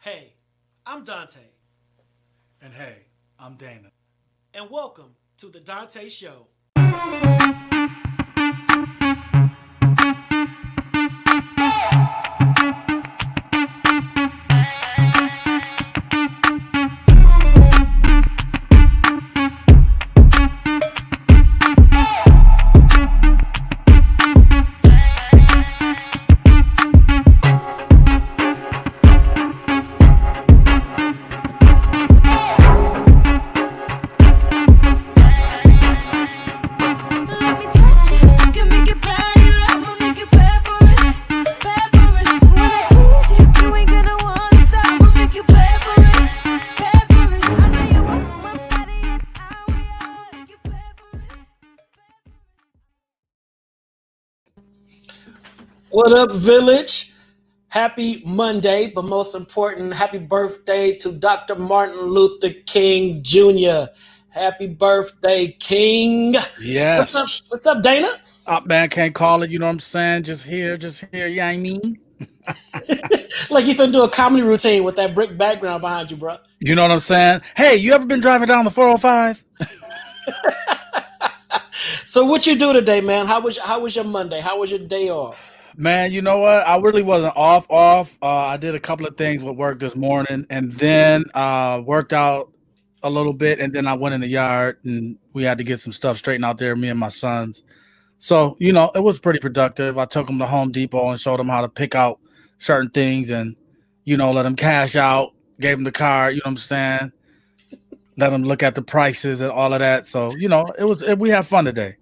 Hey, I'm Dante, And hey, I'm Dana. and welcome to the Dante Show. Let me touch it, I can make it better. I'ma make you bad for it, bad for it. When I tease you, you ain't gonna wanna stop. I'ma make you bad for it, bad for it. I know you want my body and I'll make you bad for it. What up, Village? Happy Monday, but most important, happy birthday to Dr. Martin Luther King Jr. Happy birthday, King. What's up? Yes. What's up, Dana? Up, man, can't call it. You know what I'm saying? Just here. Yeah, I mean. Like you finna do a comedy routine with that brick background behind you, bro. You know what I'm saying? Hey, you ever been driving down the 405? So what you do today, man? How was your Monday? How was your day off? Man, you know what? I really wasn't off. I did a couple of things with work this morning and then worked out a little bit. And then I went in the yard and we had to get some stuff straightened out there, me and my sons. So, it was pretty productive. I took them to Home Depot and showed them how to pick out certain things and, let them cash out, gave them the card, you know what I'm saying? Let them look at the prices and all of that. So, we had fun today.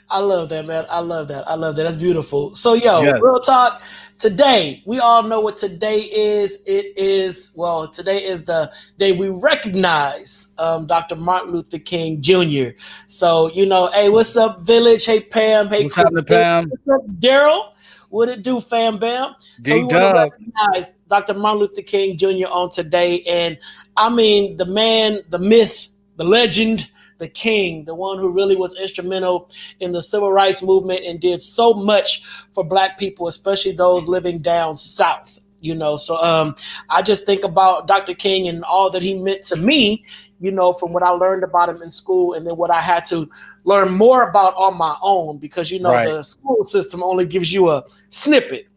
I love that, man. I love that. I love that. That's beautiful. So, yo, Yes. real talk. Today, we all know what today is. Today is the day we recognize Dr. Martin Luther King Jr. So, hey, what's up, Village? Hey, Pam. Hey, What's happening, Chris. Pam? What's up, Daryl? What it do, fam bam? So we want to D-Dub. recognize Dr. Martin Luther King Jr. on today. And I mean, the man, the myth, the legend, the king, the one who really was instrumental in the civil rights movement and did so much for Black people, especially those living down south. So I just think about Dr. King and all that he meant to me, from what I learned about him in school and then what I had to learn more about on my own because, Right. the school system only gives you a snippet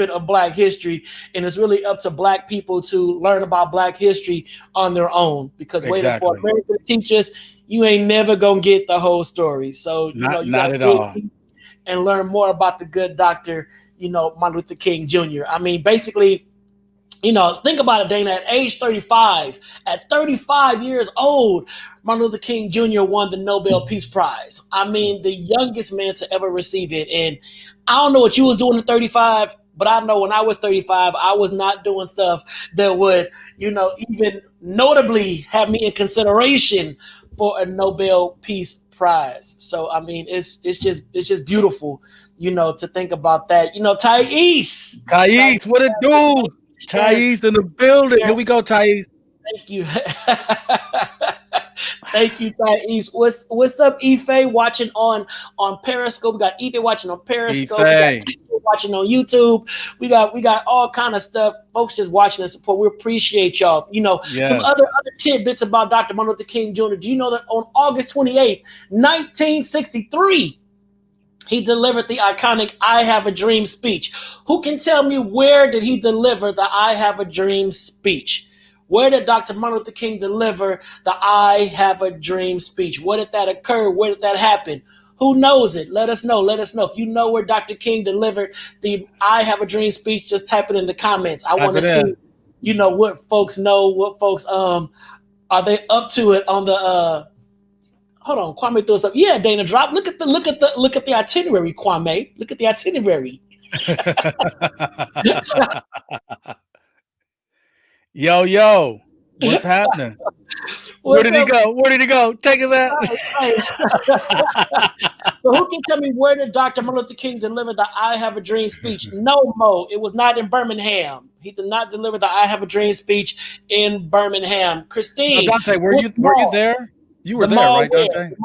of Black history, and it's really up to Black people to learn about Black history on their own. Because waiting for Exactly. America to teach us, you ain't never gonna get the whole story. So Not you got at to all. and learn more about the good Doctor, Martin Luther King Jr. I mean, basically. Think about it, Dana. At age 35, at 35 years old, Martin Luther King Jr. won the Nobel Peace Prize. I mean, the youngest man to ever receive it. And I don't know what you was doing at 35, but I know when I was 35, I was not doing stuff that would, even notably have me in consideration for a Nobel Peace Prize. So I mean, it's just beautiful, to think about that. Thais, what it do? Thais in the building. Here we go, Thais. Thank you. Thank you, Thais. What's up, Ife? Watching on Periscope. We got Ife watching on Periscope. We Ife. got people watching on YouTube. We got all kind of stuff. Folks just watching and support. We appreciate y'all. Yes. Some other tidbits about Dr. Martin Luther King Jr. Do you know that on August 28th, 1963, he delivered the iconic I Have a Dream speech. Who can tell me where did he deliver the I Have a Dream speech? Where did Dr. Martin Luther King deliver the I Have a Dream speech? Where did that occur? Where did that happen? Who knows it? Let us know. Let us know. If you know where Dr. King delivered the I Have a Dream speech, just type it in the comments. I want to see, what folks know, what folks are they up to it on the hold on, Kwame threw us up. Yeah, Dana drop. Look at the itinerary, Kwame. Look at the itinerary. Yo, what's happening? Where did he go? Take us out. So who can tell me where did Dr. Martin Luther King deliver the I Have a Dream speech? No, Mo. It was not in Birmingham. He did not deliver the I Have a Dream speech in Birmingham. Christine. Dante, were you there? You were there, right, Dante?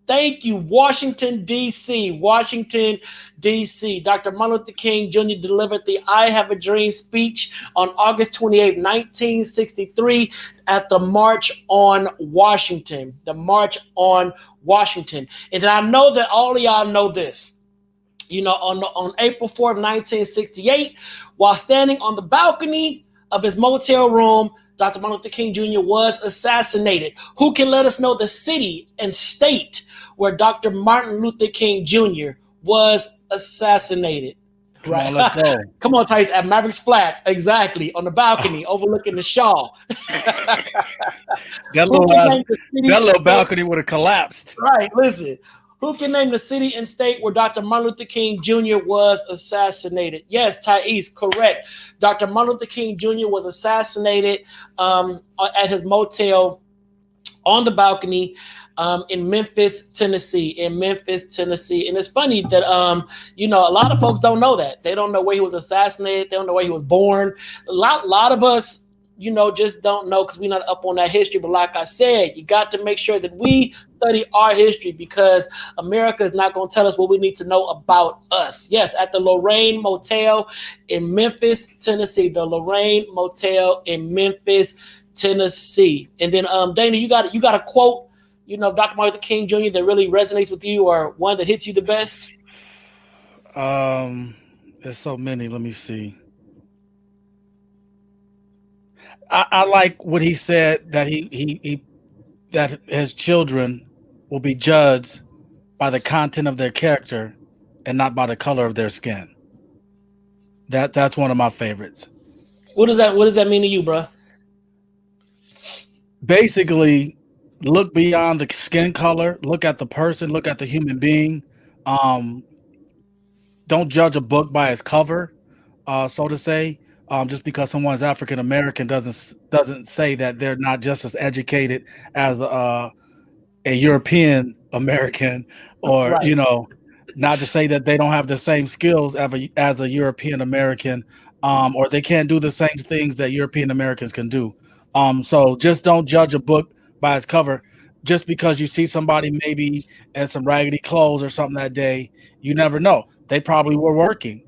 Thank you, Washington, D.C. Washington, D.C. Dr. Martin Luther King Jr. delivered the I Have a Dream speech on August 28, 1963 at the March on Washington. The March on Washington. And I know that all of y'all know this. You know, on April 4th, 1968, while standing on the balcony of his motel room, Dr. Martin Luther King Jr. was assassinated. Who can let us know the city and state where Dr. Martin Luther King Jr. was assassinated? Come on, let's go. Come on, Tice, at Mavericks Flats, exactly, on the balcony overlooking the Shaw. That little balcony would have collapsed. Right, listen. Who can name the city and state where Dr. Martin Luther King Jr. was assassinated? Yes, Thais, correct. Dr. Martin Luther King Jr. was assassinated at his motel on the balcony in Memphis, Tennessee. In Memphis, Tennessee. And it's funny that, you know, a lot of folks don't know that. They don't know where he was assassinated. They don't know where he was born. A lot of us, you know, just don't know because we're not up on that history. But like I said, you got to make sure that we study our history because America is not going to tell us what we need to know about us. Yes, at the Lorraine Motel in Memphis, Tennessee. The Lorraine Motel in Memphis, Tennessee. And then, Dana, you got a quote, you know, Dr. Martin Luther King Jr. that really resonates with you or one that hits you the best? There's so many. Let me see. I like what he said that he that his children will be judged by the content of their character and not by the color of their skin. That's one of my favorites. What does that mean to you, bro? Basically, look beyond the skin color, look at the person, look at the human being. Don't judge a book by its cover, so to say. Just because someone's African American doesn't say that they're not just as educated as a European American, or Right. you know, not to say that they don't have the same skills as a European American, or they can't do the same things that European Americans can do. So just don't judge a book by its cover. Just because you see somebody maybe in some raggedy clothes or something that day, you never know. They probably were working.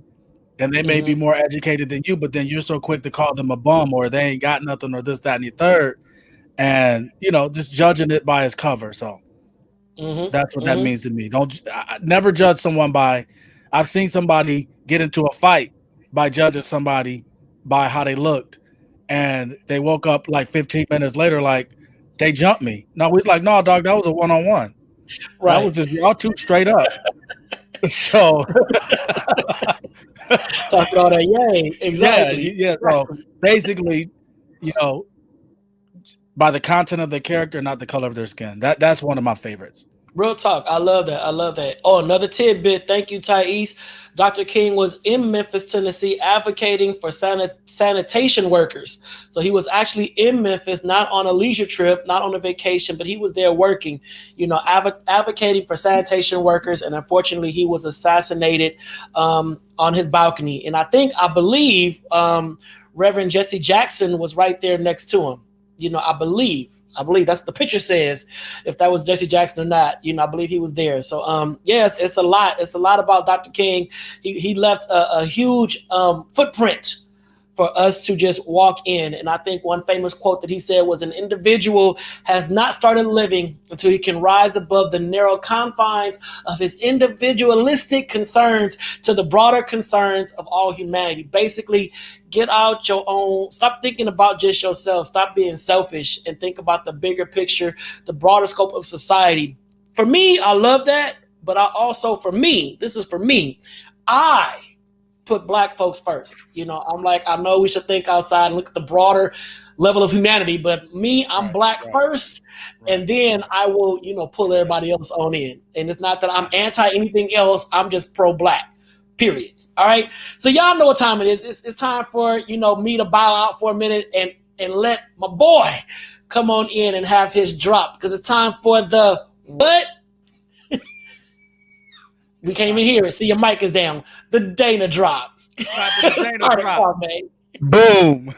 And they may be more educated than you, but then you're so quick to call them a bum or they ain't got nothing or this, that, and the third. And, you know, just judging it by its cover. So that's what that means to me. Never judge someone by, I've seen somebody get into a fight by judging somebody by how they looked. And they woke up like 15 minutes later, like, they jumped me. No, we was like, no, dog, that was a one-on-one. Right. That was just y'all two straight up. So talking all that, yay, exactly. Yeah. So basically, you know, by the content of the character, not the color of their skin. That's one of my favorites. Real talk. I love that. Oh, another tidbit. Thank you, Thais. Dr. King was in Memphis, Tennessee, advocating for sanitation workers. So he was actually in Memphis, not on a leisure trip, not on a vacation, but he was there working, you know, advocating for sanitation workers. And unfortunately, he was assassinated on his balcony. And I believe Reverend Jesse Jackson was right there next to him. You know, I believe that's what the picture says. If that was Jesse Jackson or not, you know, I believe he was there. So, yes, it's a lot. It's a lot about Dr. King. He left a huge footprint for us to just walk in. And I think one famous quote that he said was, an individual has not started living until he can rise above the narrow confines of his individualistic concerns to the broader concerns of all humanity. Basically, get out your own, stop thinking about just yourself, stop being selfish and think about the bigger picture, the broader scope of society. For me, I love that, but I also, this is for me, I put Black folks first. You know, I'm like, I know we should think outside and look at the broader level of humanity, but me, I'm Black first, and then I will, you know, pull everybody else on in. And it's not that I'm anti anything else, I'm just pro-Black, period. All right, so y'all know what time it is. It's time for, you know, me to bow out for a minute and let my boy come on in and have his drop, because it's time for the what? We can't even hear it. See, your mic is down. The Dana drop. The Dana drop. Man. Boom.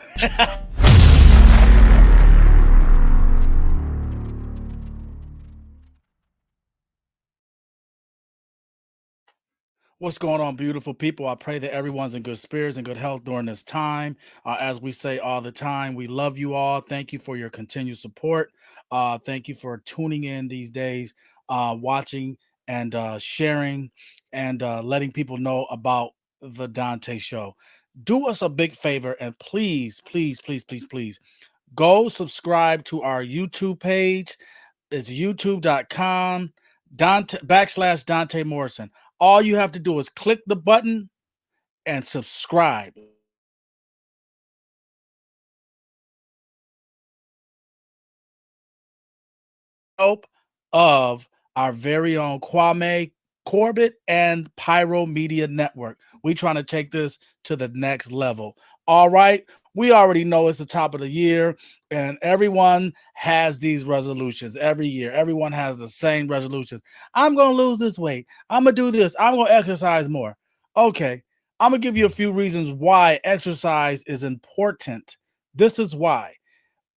What's going on, beautiful people? I pray that everyone's in good spirits and good health during this time. As we say all the time, we love you all. Thank you for your continued support. Thank you for tuning in these days, watching and sharing and letting people know about the Dante Show. Do us a big favor and please, please, please, please, please go subscribe to our YouTube page. It's youtube.com Dante Morrison. All you have to do is click the button and subscribe. Help of our very own Kwame Corbett and Pyro Media Network. We trying to take this to the next level. All right. We already know it's the top of the year and everyone has these resolutions every year. Everyone has the same resolutions. I'm going to lose this weight. I'm going to do this. I'm going to exercise more. Okay. I'm going to give you a few reasons why exercise is important. This is why.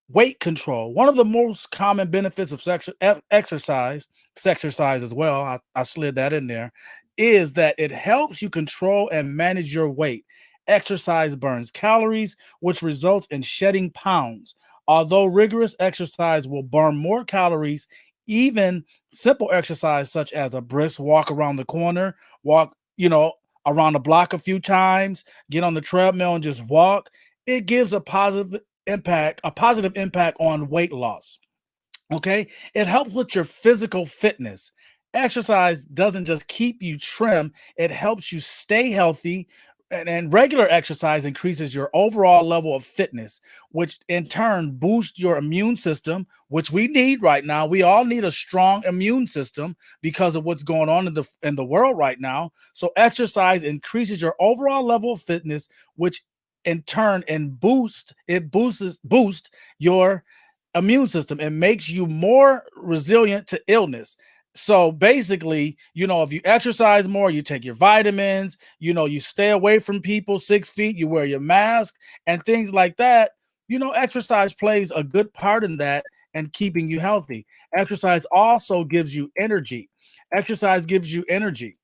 Weight control. One of the most common benefits of exercise as well, I slid that in there, is that it helps you control and manage your weight. Exercise burns calories, which results in shedding pounds. Although rigorous exercise will burn more calories, even simple exercise such as a brisk walk around the corner, walk, around the block a few times, get on the treadmill and just walk, it gives a positive impact on weight loss. Okay, it helps with your physical fitness. Exercise doesn't just keep you trim, it helps you stay healthy. And regular exercise increases your overall level of fitness, which in turn boosts your immune system, which we need right now. We all need a strong immune system because of what's going on in the world right now. So exercise increases your overall level of fitness, which in turn boosts your immune system. It makes you more resilient to illness. So basically, if you exercise more, you take your vitamins, you stay away from people 6 feet, you wear your mask and things like that. Exercise plays a good part in that and keeping you healthy. Exercise also gives you energy. Exercise gives you energy.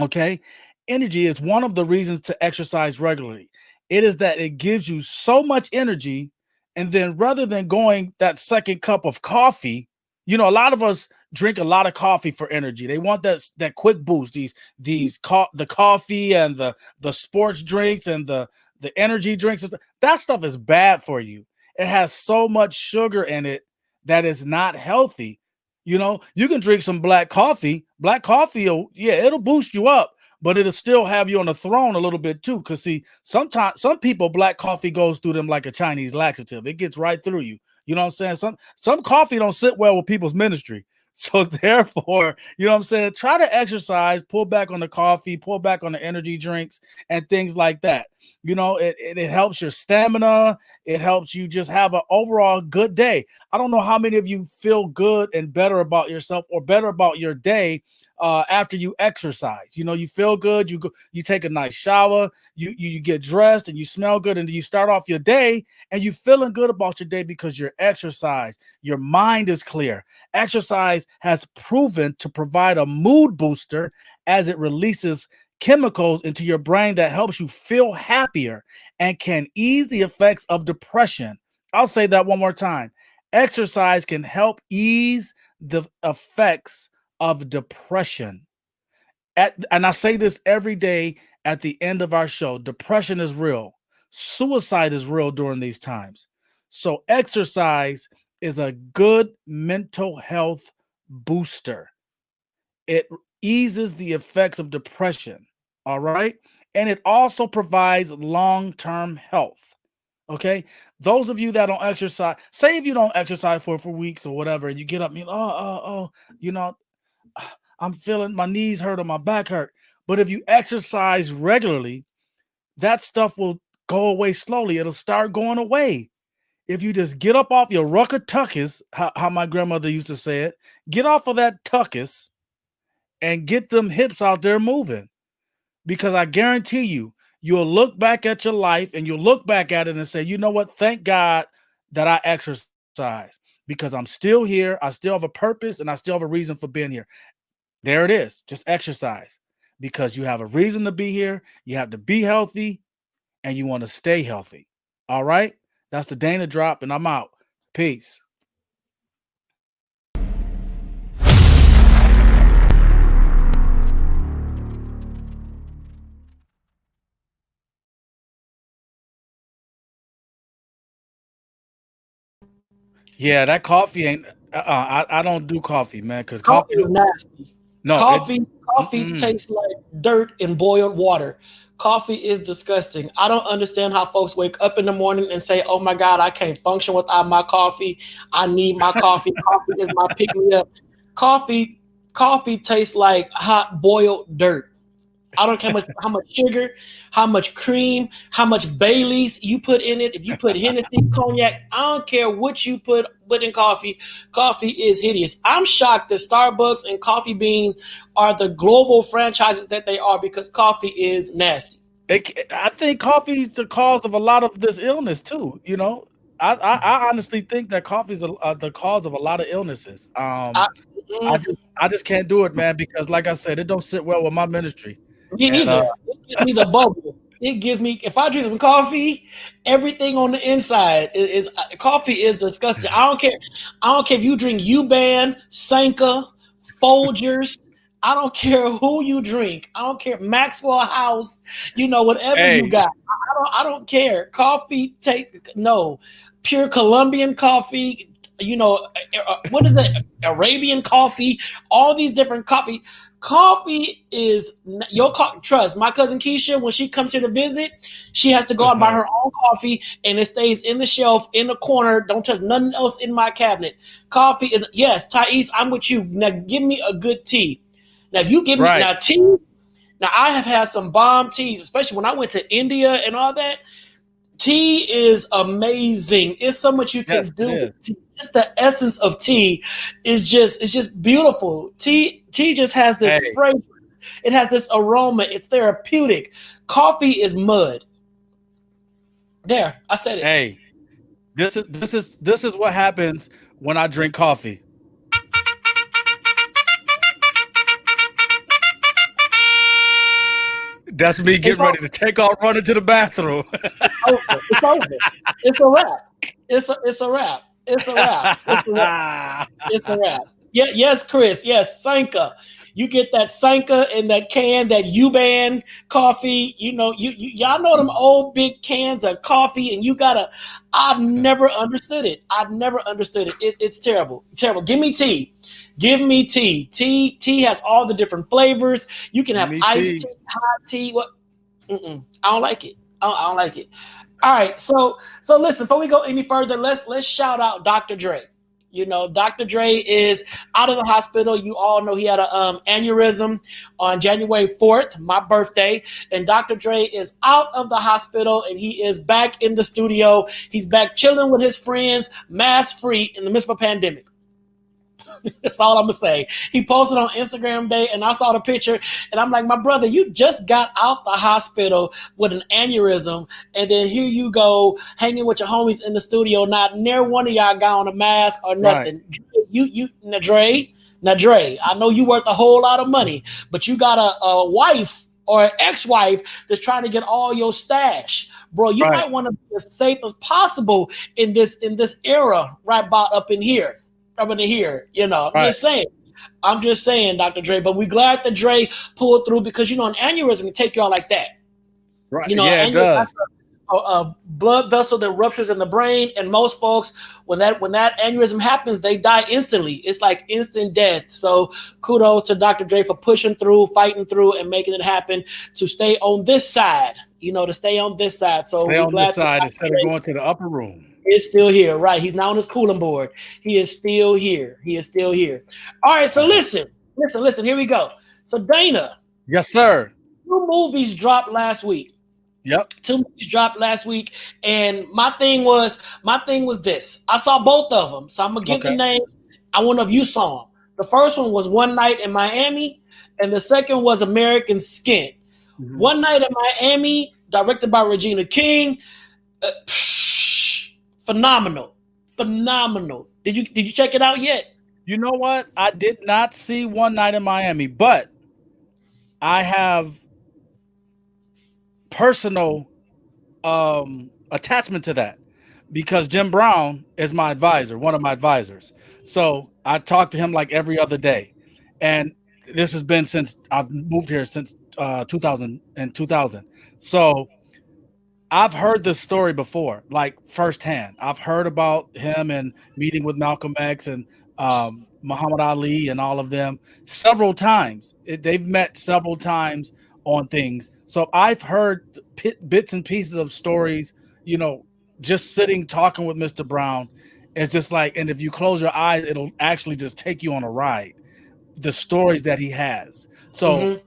Okay. Energy is one of the reasons to exercise regularly. It is that it gives you so much energy. And then rather than going that second cup of coffee, a lot of us drink a lot of coffee for energy. They want that quick boost. The coffee and the sports drinks and the energy drinks. That stuff is bad for you. It has so much sugar in it that is not healthy. You can drink some black coffee. Black coffee, it'll boost you up, but it'll still have you on the throne a little bit too. Because see, sometimes some people, black coffee goes through them like a Chinese laxative. It gets right through you. You know what I'm saying? Some coffee don't sit well with people's ministry. So therefore, try to exercise, pull back on the coffee, pull back on the energy drinks and things like that. It helps your stamina. It helps you just have an overall good day. I don't know how many of you feel good and better about yourself or better about your day after you exercise. You feel good. You take a nice shower. You get dressed and you smell good, and you start off your day and you feeling good about your day because you're exercise. Your mind is clear. Exercise has proven to provide a mood booster as it releases chemicals into your brain that helps you feel happier and can ease the effects of depression. I'll say that one more time. Exercise can help ease the effects of depression. And I say this every day at the end of our show. Depression is real. Suicide is real during these times. So exercise is a good mental health booster. It eases the effects of depression. All right. And it also provides long-term health. Okay. Those of you that don't exercise, say if you don't exercise for weeks or whatever, and you get up and I'm feeling my knees hurt or my back hurt. But if you exercise regularly, that stuff will go away slowly. It'll start going away. If you just get up off your rucker tuckus, how my grandmother used to say it, get off of that tuckus and get them hips out there moving. Because I guarantee you'll look back at your life and you'll look back at it and say, you know what? Thank God that I exercise because I'm still here. I still have a purpose and I still have a reason for being here. There it is. Just exercise. because you have a reason to be here. You have to be healthy and you want to stay healthy. All right? That's the Dana drop, and I'm out. Peace. Yeah, that coffee ain't. I don't do coffee, man, because Coffee coffee. is nasty. No, Coffee tastes like dirt in boiled water. Coffee is disgusting. I don't understand how folks wake up in the morning and say, "Oh my God, I can't function without my coffee. I need my coffee. Coffee is my pick me up." Coffee, coffee tastes like hot boiled dirt. I don't care how much sugar, how much cream, how much Baileys you put in it. If you put Hennessy, cognac, I don't care what you put in coffee. Coffee is hideous. I'm shocked that Starbucks and Coffee Bean are the global franchises that they are because coffee is nasty. I think coffee is the cause of a lot of this illness too. You know, I honestly think that coffee is the cause of a lot of illnesses. I, mm, I just can't do it, man, because like I said, it don't sit well with my ministry. Me And neither. It gives me the bubble. It gives me if I drink some coffee, everything on the inside is coffee is disgusting. I don't care. I don't care if you drink Uban, Sanka, Folgers. I don't care who you drink. I don't care Maxwell House. Whatever you hey, got. I don't care. Coffee take no pure Colombian coffee. What is it? Arabian coffee. All these different coffee. Coffee is your trust. My cousin Keisha, when she comes here to visit, she has to go out and buy her own coffee, and it stays in the shelf in the corner. Don't touch nothing else in my cabinet. Coffee is yes, Thais. I'm with you. Now give me a good tea. Now if you give me right. now tea. Now I have had some bomb teas, especially when I went to India and all that. Tea is amazing. It's so much you can Yes, it do is. with tea. Just the essence of tea is just beautiful. Tea just has this Hey, fragrance. It has this aroma. It's therapeutic. Coffee is mud. There, I said it. hey, this is what happens when I drink coffee. That's me It's getting ready to take off running to the bathroom. over. It's over. It's a wrap. It's a wrap. It's a wrap. It's a wrap. It's a wrap. Yeah, yes, Chris. Yes, Sanka. You get that Sanka in that can, that U-Ban coffee. Y'all know them old big cans of coffee, and you gotta. I've never understood it. I've never understood it. It's terrible. Terrible. Give me tea. Give me tea. Tea has all the different flavors. You can have Me iced too. tea, hot tea. What? I don't like it. I don't like it. All right, so listen. Before we go any further, let's shout out Dr. Dre. Dr. Dre is out of the hospital. You all know he had an aneurysm on January 4th, my birthday, and Dr. Dre is out of the hospital and he is back in the studio. He's back chilling with his friends, mask free in the midst of a pandemic. That's all I'm gonna say. He posted on Instagram Day, and I saw the picture, and I'm like, my brother, you just got out the hospital with an aneurysm, and then here you go hanging with your homies in the studio. Not near one of y'all got on a mask or nothing. Right. Dre, I know you worth a whole lot of money, but you got a wife or an ex-wife that's trying to get all your stash, bro. You might want to be as safe as possible in this era, right about up in here. I'm just saying, Dr. Dre, but we glad that Dre pulled through because, an aneurysm can take you out like that. Right. Yeah, it does. A blood vessel that ruptures in the brain. And most folks, when that aneurysm happens, they die instantly. It's like instant death. So kudos to Dr. Dre for pushing through, fighting through, and making it happen to stay on this side, to stay on this side. So stay on this side instead of Dre going to the upper room. Is still here, right? He's not on his cooling board. He is still here. He is still here. All right, so listen. Here we go. So Dana. Yes, sir. 2 movies dropped last week. Yep. 2 movies dropped last week, and my thing was this. I saw both of them, so I'm gonna give the names. I wonder if you saw them. The first one was One Night in Miami, and the second was American Skin. Mm-hmm. One Night in Miami, directed by Regina King. Phenomenal. Did you check it out yet? You know what? I did not see One Night in Miami, but I have personal attachment to that because Jim Brown is my advisor, one of my advisors. So I talk to him like every other day, and this has been since I've moved here since 2000 and 2000. So I've heard this story before, like firsthand. I've heard about him and meeting with Malcolm X and Muhammad Ali and all of them several times. They've met several times on things. So I've heard bits and pieces of stories, you know, just sitting talking with Mr. Brown. It's just like, and if you close your eyes, it'll actually just take you on a ride. The stories that he has. So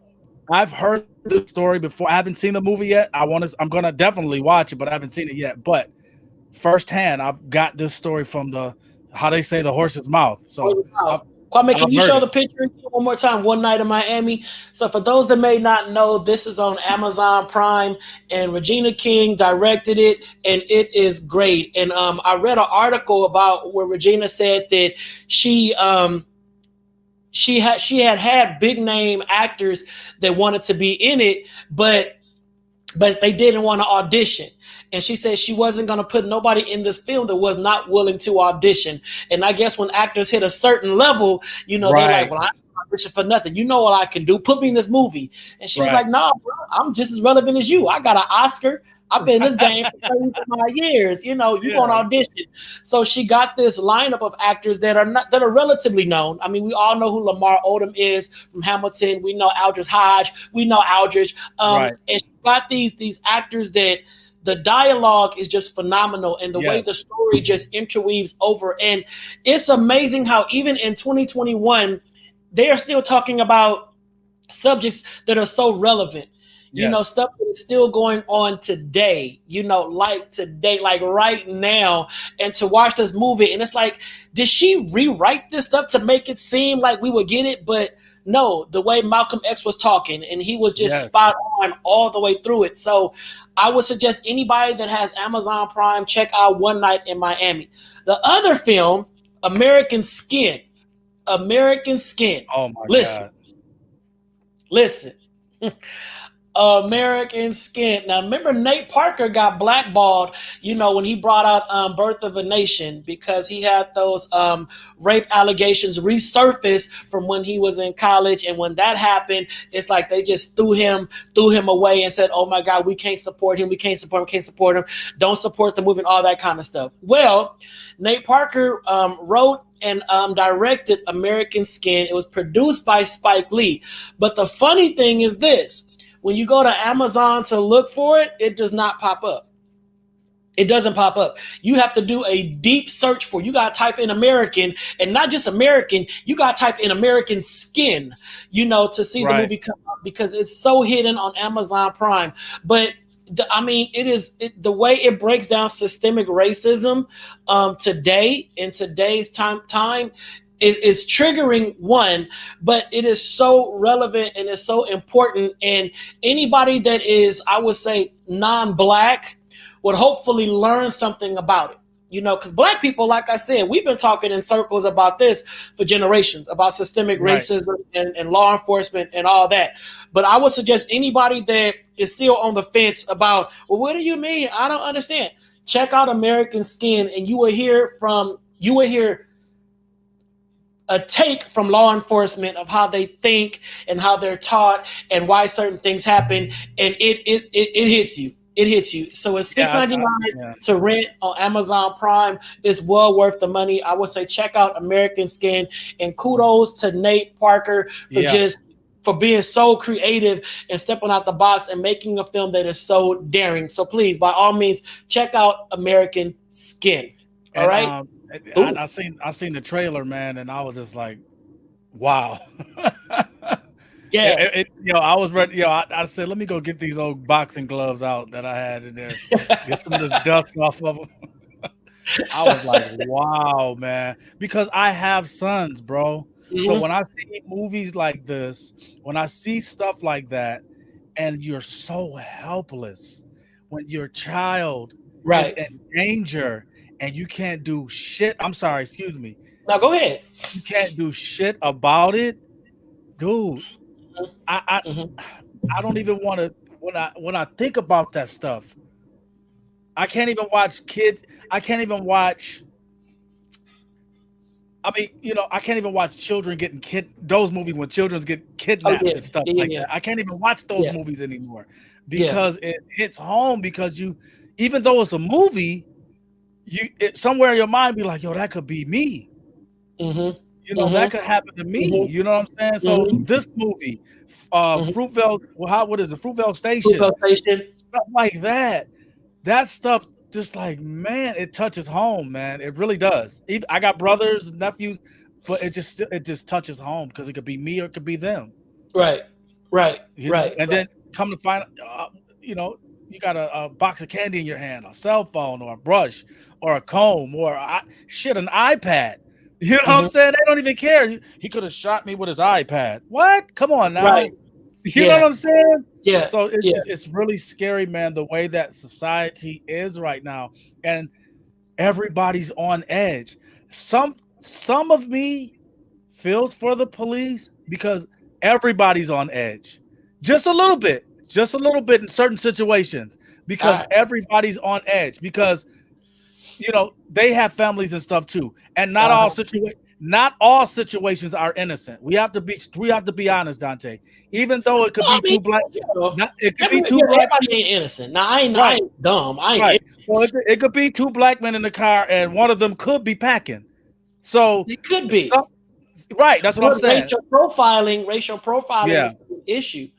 I've heard the story before. I haven't seen the movie yet. I'm gonna definitely watch it, but I haven't seen it yet. But firsthand, I've got this story from how they say the horse's mouth. So Kwame, can you heard show it. the picture one more time? One Night in Miami. So for those that may not know, this is on Amazon Prime, and Regina King directed it, and it is great. And I read an article about where Regina said that she had big name actors that wanted to be in it, but they didn't want to audition. And she said she wasn't going to put nobody in this film that was not willing to audition. And I guess when actors hit a certain level, you know, they're like, well, I'm not audition for nothing. You know what I can do? Put me in this movie. And she was like, no, bro, I'm just as relevant as you. I got an Oscar. I've been in this game for 30 my years. You know, you're going to audition. So she got this lineup of actors that are relatively known. I mean, we all know who Lamar Odom is from Hamilton. We know Aldridge Hodge. We know Aldridge. And she got these actors that the dialogue is just phenomenal, and the way the story just interweaves over. And it's amazing how even in 2021, they are still talking about subjects that are so relevant. You know, stuff that is still going on today, you know, like today, like right now. And to watch this movie, and it's like, did she rewrite this stuff to make it seem like we would get it? But no, the way Malcolm X was talking, and he was just spot on all the way through it. So I would suggest anybody that has Amazon Prime, check out One Night in Miami. The other film, American Skin. American Skin. Oh my God. Listen. American Skin. Now, remember Nate Parker got blackballed, you know, when he brought out Birth of a Nation, because he had those rape allegations resurface from when he was in college. And when that happened, it's like they just threw him away and said, oh my God, we can't support him. We can't support him. Don't support the movement, all that kind of stuff. Well, Nate Parker wrote and directed American Skin. It was produced by Spike Lee. But the funny thing is this. When you go to Amazon to look for it, it does not pop up. It doesn't pop up. You have to do a deep search for it. You got to type in American, and not just American. You got to type in American Skin, you know, to see the movie come up, because it's so hidden on Amazon Prime. But the way it breaks down systemic racism today, in today's time. Is triggering one, but it is so relevant and it's so important. And anybody that is, I would say, non-Black would hopefully learn something about it. You know, because Black people, like I said, we've been talking in circles about this for generations, about systemic racism and law enforcement and all that. But I would suggest anybody that is still on the fence about, well, what do you mean? I don't understand. Check out American Skin, and you will hear a take from law enforcement of how they think and how they're taught and why certain things happen, and it hits you. It hits you. So it's $6.99 to rent on Amazon Prime. It's well worth the money. I would say check out American Skin, and kudos to Nate Parker for being so creative and stepping out the box and making a film that is so daring. So please, by all means, check out American Skin. All right. I seen the trailer, man, and I was just like, wow. I was ready. I said, let me go get these old boxing gloves out that I had in there, get some of this dust off of them. I was like, wow, man, because I have sons, bro. So when I see movies like this, when I see stuff like that, and you're so helpless when your child is in danger. And you can't do shit. I'm sorry, excuse me. No, go ahead. You can't do shit about it, dude. I don't even want to when I think about that stuff. I can't even watch kids. I can't even watch. I mean, I can't even watch children getting those movies when children get kidnapped and stuff like that. I can't even watch those movies anymore because it hits home because even though it's a movie, somewhere in your mind be like, yo, that could be me. That could happen to me. You know what I'm saying? So this movie, Fruitvale, what is it? Fruitvale Station. Stuff like that. That stuff just like, man, it touches home, man. It really does. I got brothers, nephews, but it just touches home because it could be me or it could be them. Right. And then come to find you got a box of candy in your hand, a cell phone or a brush or a comb or an iPad. You know what I'm saying? They don't even care. He could have shot me with his iPad. What? Come on now. Right. You know what I'm saying? Yeah. So it's really scary, man, the way that society is right now. And everybody's on edge. Some of me feels for the police because everybody's on edge. Just a little bit in certain situations because everybody's on edge because they have families and stuff too. And not all situations are innocent. We have to be honest, Dante. Even though it could be two black, it could be two black. Everybody ain't innocent. Now I ain't dumb. I ain't. So it could be two black men in the car, and one of them could be packing. So it could be right. That's what I'm saying. Racial profiling is an issue.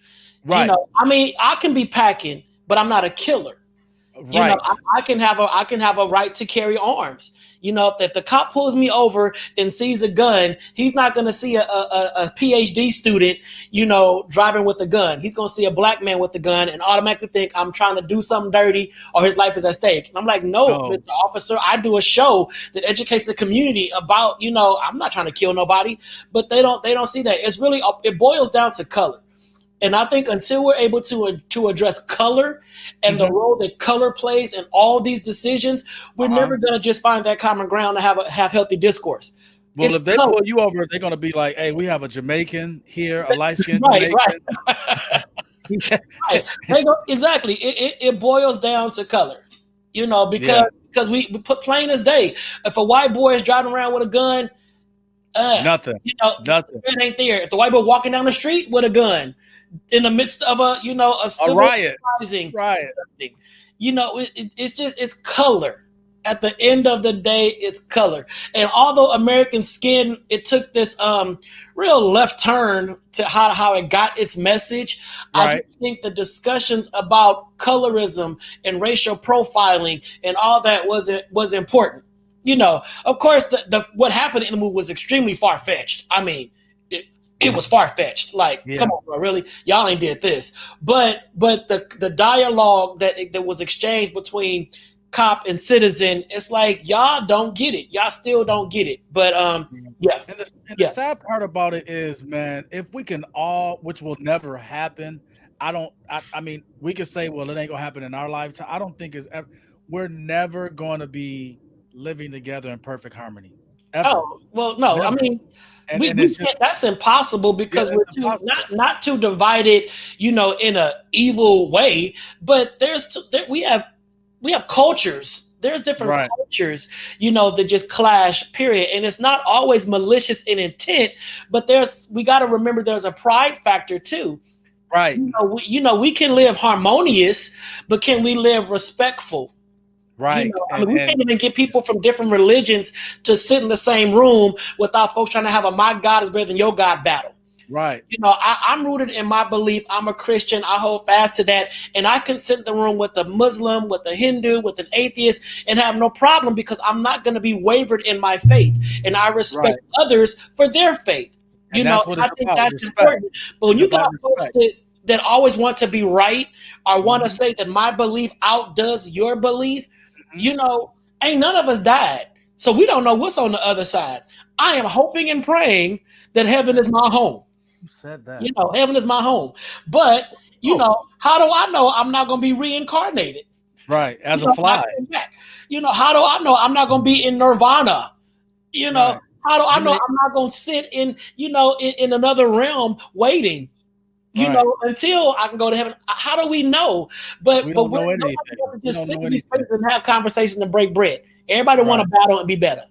Right. I mean, I can be packing, but I'm not a killer. Right. I can have a right to carry arms. If the cop pulls me over and sees a gun, he's not going to see a PhD student, driving with a gun. He's going to see a black man with a gun and automatically think I'm trying to do something dirty or his life is at stake. And I'm like, no, Mr. Officer, I do a show that educates the community about, I'm not trying to kill nobody, but they don't see that. It's really, it boils down to color. And I think until we're able to address color and the role that color plays in all these decisions, we're never going to just find that common ground to have healthy discourse. Well, if they pull you over, they're going to be like, hey, we have a Jamaican here, a light-skinned Jamaican. Right. Exactly. It boils down to color, because we put plain as day. If a white boy is driving around with a gun, nothing. Nothing. It ain't there. If the white boy walking down the street with a gun, in the midst of a civil riot, it's color. At the end of the day, it's color. And although American Skin, it took this real left turn to how it got its message. Right. I think the discussions about colorism and racial profiling and all that was important. Of course, the what happened in the movie was extremely far fetched. I mean, it was far-fetched. Like, come on, bro, really? Y'all ain't did this. But the dialogue that was exchanged between cop and citizen, it's like, y'all don't get it. Y'all still don't get it. But, yeah. And the sad part about it is, man, if we can all, which will never happen, I mean, we could say, well, it ain't going to happen in our lifetime. I don't think we're never going to be living together in perfect harmony. Ever. Oh, well, no. Never. I mean, we can't, that's impossible because we're not too divided, in an evil way. But we have cultures. There's different cultures, that just clash. Period. And it's not always malicious in intent, but we got to remember there's a pride factor too. Right. We can live harmonious, but can we live respectful? Right. We can't even get people from different religions to sit in the same room without folks trying to have a my God is better than your God battle. Right. I'm rooted in my belief. I'm a Christian. I hold fast to that. And I can sit in the room with a Muslim, with a Hindu, with an atheist and have no problem because I'm not going to be wavered in my faith. And I respect others for their faith. I think that's important. But when you got folks that always want to be right or want to say that my belief outdoes your belief, ain't none of us died. So we don't know what's on the other side. I am hoping and praying that heaven is my home. You said that. Heaven is my home. But, how do I know I'm not going to be reincarnated? Right. As a fly. How do I know I'm not going to be in nirvana? How do I know I'm not going to sit in, in another realm waiting? You Right. know, until I can go to heaven. How do we know? But We don't know nobody anything. wants to We just don't sit know in these anything. places and have conversations and break bread. Everybody want to Right. battle and be better.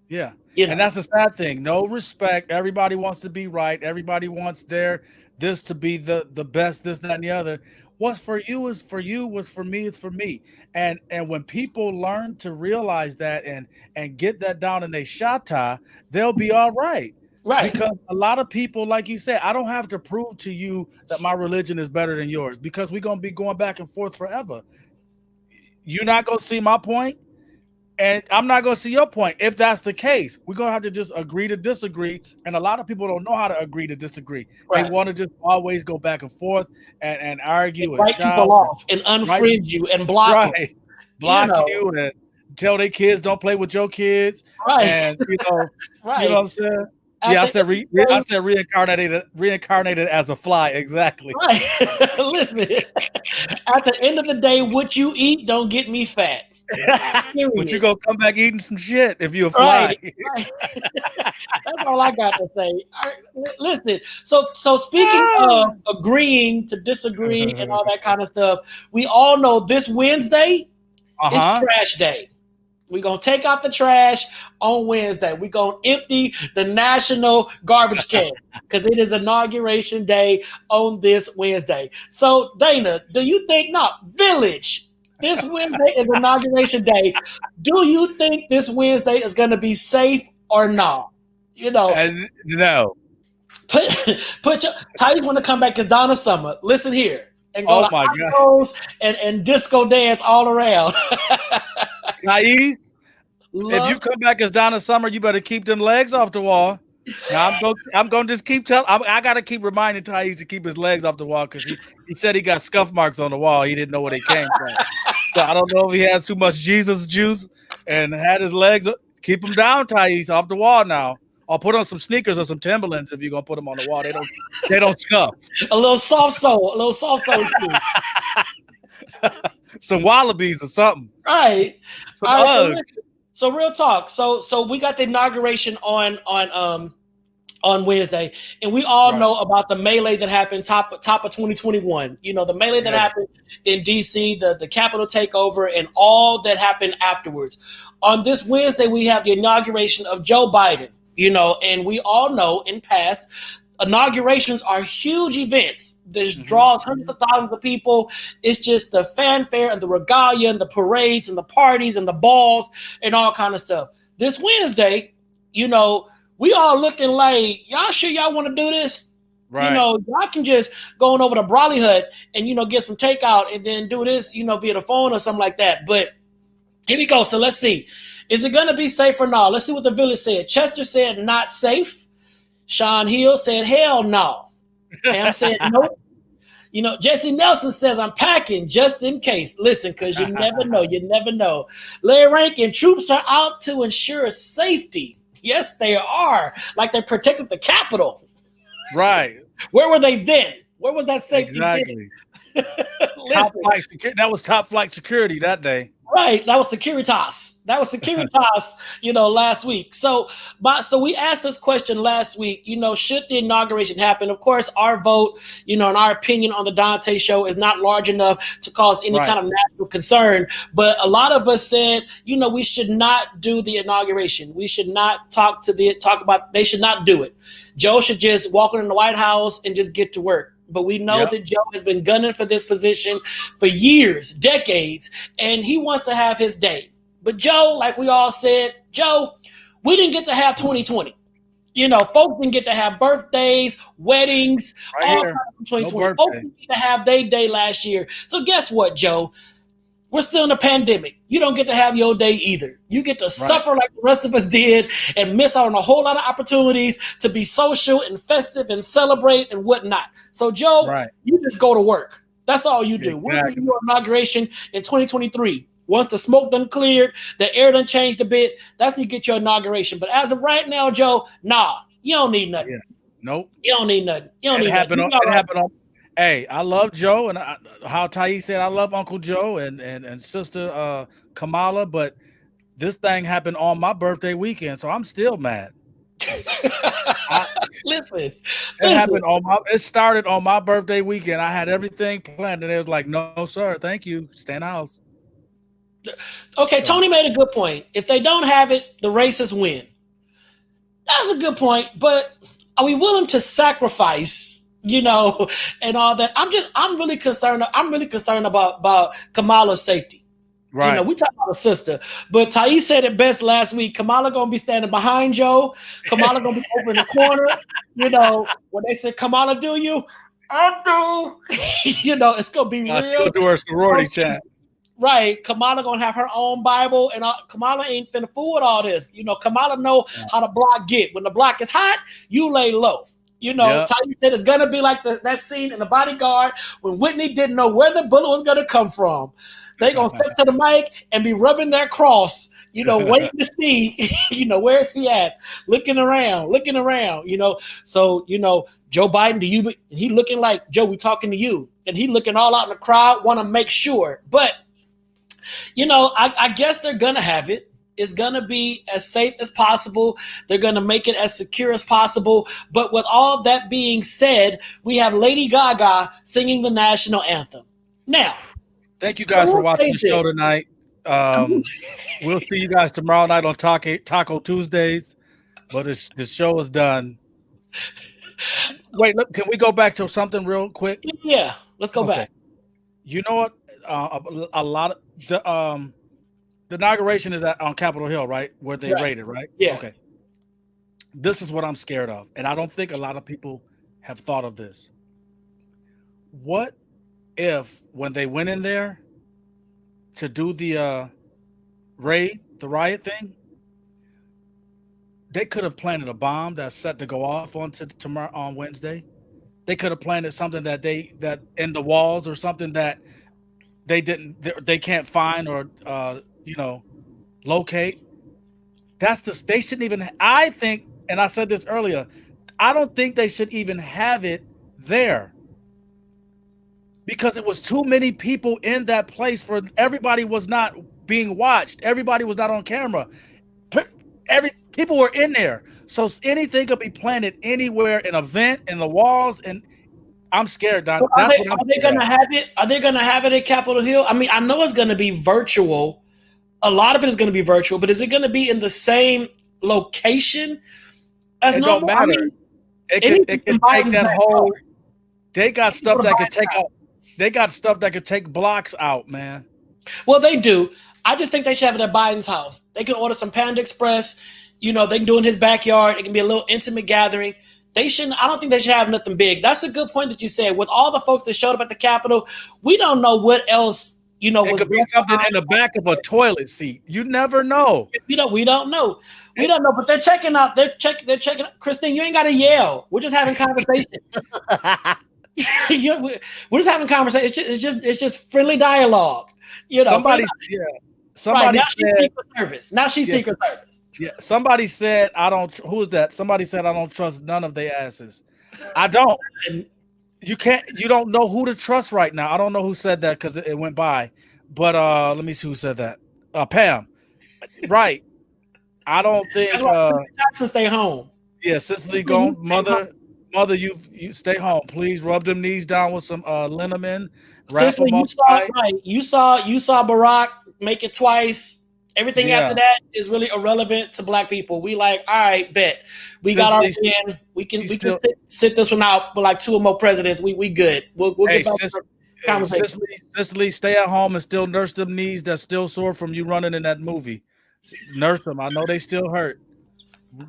Yeah. You And know, that's a sad thing. No respect. Everybody wants to be right. Everybody wants this to be the best, this, that, and the other. What's for you is for you. What's for me is for me. And when people learn to realize that and get that down in their shata, they'll be all right. right? Because a lot of people, like you said, I don't have to prove to you that my religion is better than yours because we're gonna be going back and forth forever. You're not gonna see my point, and I'm not going to see your point. If that's the case, we're going to have to just agree to disagree. And a lot of people don't know how to agree to disagree. They Right. want to just always go back and forth and And argue and write shout. people off and Right, unfriend you and block them. right. You Block know, you and tell their kids don't play with your kids. right, And you know right. what I'm saying? At Yeah, I the said end of the I day, said reincarnated as a fly. Exactly. right. Listen, at the end of the day, what you eat don't get me fat. But you're Period. gonna come back eating some shit if you a Right, fly. right. That's all I got to say. All right, listen, so speaking of agreeing to disagree and all that kind of stuff, we all know this Wednesday is Uh-huh. trash day. We're gonna take out the trash on Wednesday. We're gonna empty the national garbage can because it is inauguration day on this Wednesday. So, Dana, do you think not Village? This Wednesday is inauguration day. Do you think this Wednesday is gonna be safe or not? You know, And no. put your Titus want to come back as Donna Summer. Listen here. And go Oh to my God. Oscars and disco dance all around. Thais, if Love you come back as Donna Summer, you better keep them legs off the wall. Now I'm going to just keep telling. I got to keep reminding Thais to keep his legs off the wall because he said he got scuff marks on the wall. He didn't know where they came from. So I don't know if he had too much Jesus juice and had his legs. Keep them down, Thais, off the wall now. Or put on some sneakers or some Timberlands if you're gonna put them on the wall. They don't scuff. a little soft sole too. Some wallabies or something. Right. Some All right, so, Uggs. listen, so real talk. So we got the inauguration on Wednesday, and we all Right. know about the melee that happened top of 2021. You know, the melee that Yeah. happened in DC, the Capitol takeover, and all that happened afterwards. On this Wednesday, we have the inauguration of Joe Biden. You know, and we all know in past inaugurations are huge events. There's draws hundreds of thousands of people. It's just the fanfare and the regalia and the parades and the parties and the balls and all kind of stuff. This Wednesday, you know, we all looking like, y'all sure y'all want to do this? Right. You know, y'all can just go on over to Brawley Hut and, you know, get some takeout and then do this, you know, via the phone or something like that. But here we go. So let's see. Is it going to be safe or not? Let's see what the village said. Chester said not safe. Sean Hill said hell no. Pam said nope. You know, Jesse Nelson says I'm packing just in case. Listen, because you never know. You never know. Larry Rankin, troops are out to ensure safety. Yes, they are. Like they protected the Capitol. Right. Where were they then? Where was that safety Exactly. then? Top Listen. flight, that was top flight security that day. Right, that was Securitas. That was Securitas, you know, last week. So we asked this question last week, you know, should the inauguration happen? Of course, our vote, you know, and our opinion on the Donta show is not large enough to cause any Right. kind of national concern. But a lot of us said, you know, we should not do the inauguration. We should not they should not do it. Joe should just walk in the White House and just get to work. But we know Yep. that Joe has been gunning for this position for years, decades, and he wants to have his day. But Joe, like we all said, Joe, we didn't get to have 2020. You know, folks didn't get to have birthdays, weddings, Right all here. kinds of 2020. No Folks birthday. didn't get to have their day last year. So guess what, Joe? We're still in a pandemic. You don't get to have your day either. You get to suffer like the rest of us did and miss out on a whole lot of opportunities to be social and festive and celebrate and whatnot. So, Joe, Right. you just go to work. That's all you do. We're Exactly. doing your inauguration in 2023. Once the smoke done cleared, the air done changed a bit, that's when you get your inauguration. But as of right now, Joe, nah, you don't need nothing. Yeah. Nope. You don't need nothing. You don't It need happened nothing. on. It happened on. Hey, I love Joe, and how Thais said I love Uncle Joe and Sister Kamala, but this thing happened on my birthday weekend, so I'm still mad. Listen. It started on my birthday weekend. I had everything planned, and it was like, no, sir, thank you. Stay in the house. Okay, Tony made a good point. If they don't have it, the racists win. That's a good point, but are we willing to sacrifice, and all that? I'm really concerned. I'm really concerned about Kamala's safety. Right. We talk about a sister, but Thais said it best last week. Kamala gonna be standing behind Joe. Kamala gonna be over in the corner. When they said Kamala, do you? I do. It's gonna be real. Still do her sorority chat. Right, Kamala gonna have her own Bible, and Kamala ain't finna fool with all this. Kamala know how the block get. When the block is hot, you lay low. Thais said it's gonna be like that scene in The Bodyguard when Whitney didn't know where the bullet was gonna come from. They gonna step to the mic and be rubbing their cross, waiting to see, where's he at? Looking around. So, Joe Biden, he looking like, Joe, we talking to you. And he looking all out in the crowd, want to make sure. But, I guess they're going to have it. It's going to be as safe as possible. They're going to make it as secure as possible. But with all that being said, we have Lady Gaga singing the national anthem. Now, thank you guys for watching the show tonight. We'll see you guys tomorrow night on Taco Tuesdays. But the show is done. Wait, look, can we go back to something real quick? Yeah, let's go back. You know what? A lot of the inauguration is on Capitol Hill, right? Where they raided, right? Yeah. Okay. This is what I'm scared of, and I don't think a lot of people have thought of this. What if when they went in there to do the riot thing, they could have planted a bomb that's set to go off tomorrow on Wednesday? They could have planted something that in the walls or something that they can't find or locate. They shouldn't even. I think, and I said this earlier, I don't think they should even have it there because it was too many people in that place for everybody was not being watched. Everybody was not on camera. People were in there, so anything could be planted anywhere, in a vent, in the walls, and I'm scared. Don. Are they going to have it? Are they going to have it at Capitol Hill? I mean, I know it's going to be virtual. A lot of it is going to be virtual, but is it going to be in the same location as it normal? Don't matter. I mean, it can take that whole. They got stuff that could take out. They got stuff that could take blocks out, man. Well, they do. I just think they should have it at Biden's house. They can order some Panda Express. They can do it in his backyard. It can be a little intimate gathering. They shouldn't. I don't think they should have nothing big. That's a good point that you said. With all the folks that showed up at the Capitol, we don't know what else. It could be something in the back of a toilet seat. You never know. We don't know. We don't know. But they're checking out. They're checking. Christine, you ain't got to yell. We're just having conversation. We're just having conversation. It's just friendly dialogue. Somebody Right, now said Secret Service. Now she's Secret Service. Yeah, somebody said I don't. Who is that? Somebody said I don't trust none of their asses. I don't. You can't. You don't know who to trust right now. I don't know who said that because it went by. But let me see who said that. Pam. Right. I don't think. Jackson stay home. Yeah, Cicely, go, mother. You stay home, please. Rub them knees down with some liniment. Cicely, you saw Barack make it twice. Everything after that is really irrelevant to Black people. We like, all right, bet we got our win. We can sit this one out for like 2 or more presidents. We good. We'll get back to the conversation. Cicely, stay at home and still nurse them knees that's still sore from you running in that movie. Nurse them. I know they still hurt.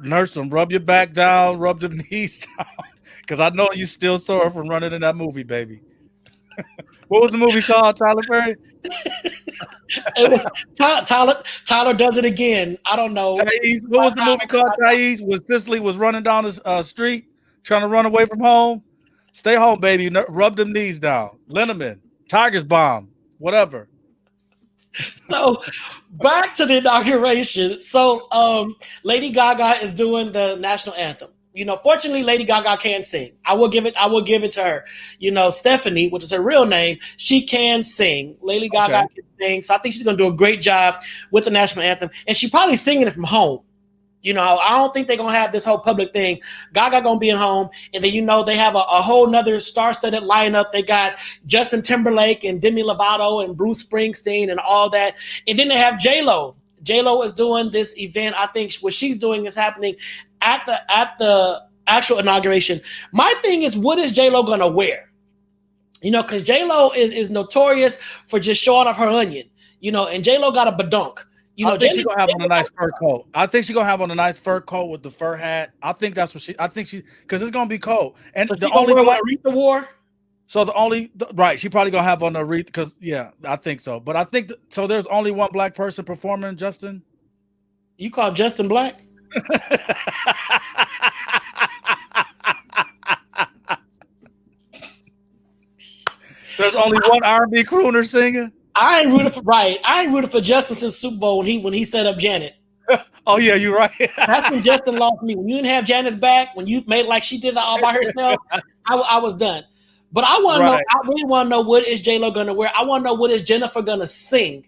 Nurse them. Rub your back down. Rub them knees down. Because I know you still sore from running in that movie, baby. What was the movie called, Tyler Perry? It was Tyler does it again. I don't know. Thais, what was the movie called, Thais? When Cicely was running down the street trying to run away from home? Stay home, baby. Rub them knees down. Liniment, Tiger's Bomb, whatever. So back to the inauguration. So Lady Gaga is doing the national anthem. Fortunately, Lady Gaga can sing. I will give it to her. Stephanie, which is her real name, she can sing. Lady Gaga can sing. So I think she's going to do a great job with the national anthem. And she's probably singing it from home. You know, I don't think they're gonna have this whole public thing. Gaga gonna be at home, and then they have a whole nother star-studded lineup. They got Justin Timberlake and Demi Lovato and Bruce Springsteen and all that, and then they have J Lo. J Lo is doing this event. I think what she's doing is happening at the actual inauguration. My thing is, what is J Lo gonna wear? You know, because J Lo is notorious for just showing off her onion. You know, and J Lo got a badunk. You know, I think she's gonna have on a nice fur coat. I think she's gonna have on a nice fur coat with the fur hat. I think that's what because it's gonna be cold. And so the only one Aretha wore. So right, she probably gonna have on the Aretha because I think so. But I think so. There's only one black person performing. Justin, you call Justin black? There's only one R&B crooner singing. I ain't rooted for Justin since Super Bowl when he set up Janet. Oh yeah, you're right. That's when Justin lost me. When you didn't have Janet's back, when you made like she did that all by herself, I was done. But I want to know. I really want to know, what is J Lo gonna wear? I want to know, what is Jennifer gonna sing?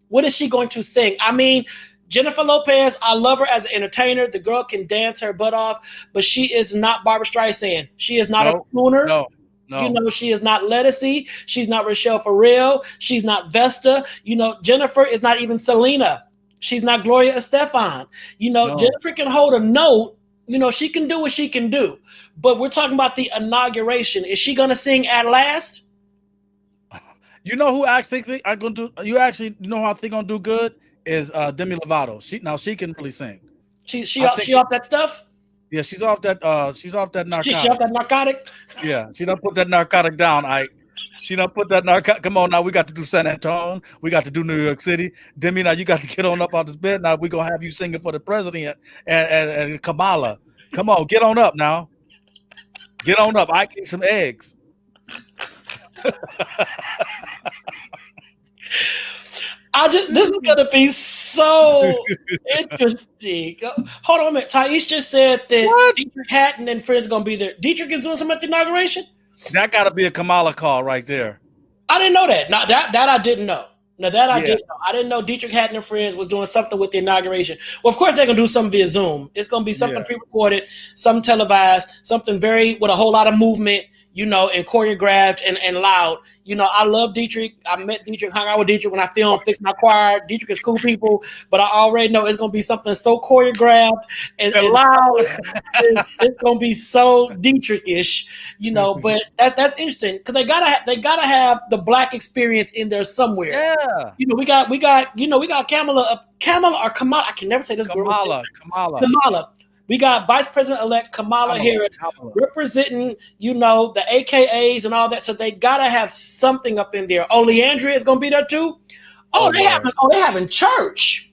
What is she going to sing? I mean, Jennifer Lopez, I love her as an entertainer. The girl can dance her butt off, but she is not Barbra Streisand. She is not a crooner. No. You know, she is not Lettucey. She's not Rochelle Farrell. She's not Vesta. You know, Jennifer is not even Selena. She's not Gloria Estefan. You know, Jennifer can hold a note. You know, she can do what she can do. But we're talking about the inauguration. Is she going to sing At Last? You know who actually think I'm going to do? You know who I think going to do good is Demi Lovato. She can really sing. She off that stuff? Yeah, she's off that narcotic. She off that narcotic? Yeah, she done put that narcotic down, Ike. She done put that narcotic. Come on now, we got to do San Antonio. We got to do New York City. Demi, now you got to get on up out this bed. Now we're going to have you singing for the president and Kamala. Come on, get on up now. Get on up. I need some eggs. This is gonna be so interesting. Hold on a minute. Thais just said that Dietrich Hatton and friends are gonna be there. Dietrich is doing something at the inauguration? That gotta be a Kamala call right there. I didn't know that. Now that I didn't know. Now that I didn't know. I didn't know Dietrich Hatton and friends was doing something with the inauguration. Well, of course they're gonna do something via Zoom. It's gonna be something pre-recorded, something televised, something with a whole lot of movement, you know, and choreographed and loud. You know, I love Dietrich. I met Dietrich, hung out with Dietrich when I filmed Fix My Choir. Dietrich is cool people, but I already know it's going to be something so choreographed and loud. It's going to be so Dietrich-ish, you know, but that's interesting because they gotta have the black experience in there somewhere. Yeah. You know, we got Kamala or Kamala. I can never say this. Kamala. We got Vice President-elect Kamala Harris representing, you know, the AKAs and all that. So they gotta have something up in there. Oh, Leandria is gonna be there too. They having church.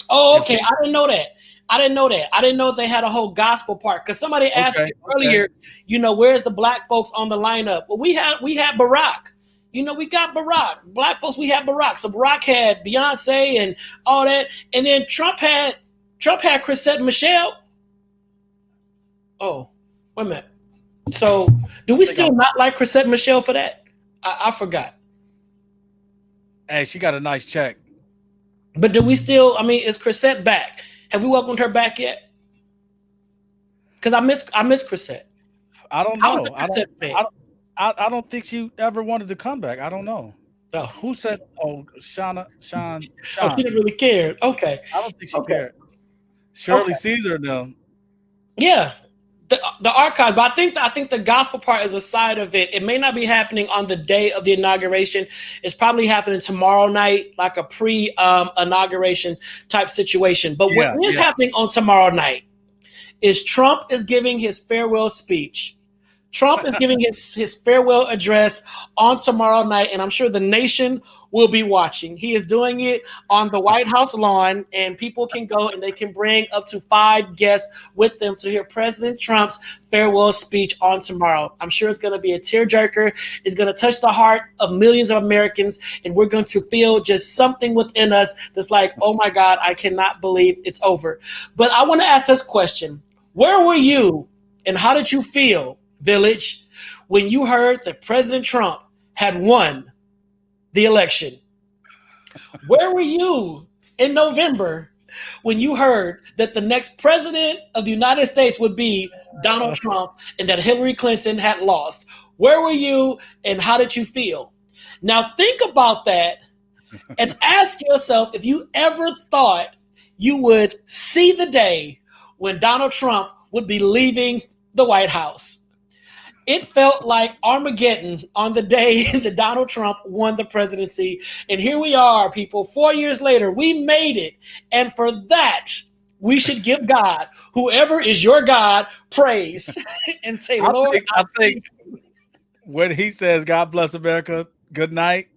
Oh, okay. I didn't know that. I didn't know they had a whole gospel part. Because somebody asked me earlier, you know, where's the black folks on the lineup? Well, we had Barack. You know, we got Barack. Black folks, we had Barack. So Barack had Beyonce and all that, and then Trump had Chrisette Michelle. Oh, wait a minute. So, do we still not like Chrisette Michelle for that? I forgot. Hey, she got a nice check. But do we still? I mean, is Chrisette back? Have we welcomed her back yet? Because I miss Chrisette. I don't know. I don't think she ever wanted to come back. I don't know. Oh. Who said? Oh, Sean. Oh, she didn't really care. Okay. I don't think she cared. Shirley Caesar, though. Yeah, the archives, but I think the gospel part is a side of it. It may not be happening on the day of the inauguration. It's probably happening tomorrow night, like a pre-inauguration type situation. But what is happening on tomorrow night is Trump is giving his farewell speech. Trump is giving his farewell address on tomorrow night, and I'm sure the nation will be watching. He is doing it on the White House lawn, and people can go and they can bring up to 5 guests with them to hear President Trump's farewell speech on tomorrow. I'm sure it's going to be a tearjerker. It's going to touch the heart of millions of Americans, and we're going to feel just something within us that's like, oh my God, I cannot believe it's over. But I want to ask this question. Where were you and how did you feel, Village, when you heard that President Trump had won the election? Where were you in November when you heard that the next president of the United States would be Donald Trump and that Hillary Clinton had lost? Where were you and how did you feel? Now think about that and ask yourself if you ever thought you would see the day when Donald Trump would be leaving the White House. It felt like Armageddon on the day that Donald Trump won the presidency. And here we are, people, 4 years later, we made it. And for that, we should give God, whoever is your God, praise and say, Lord, I think when he says, God bless America, good night,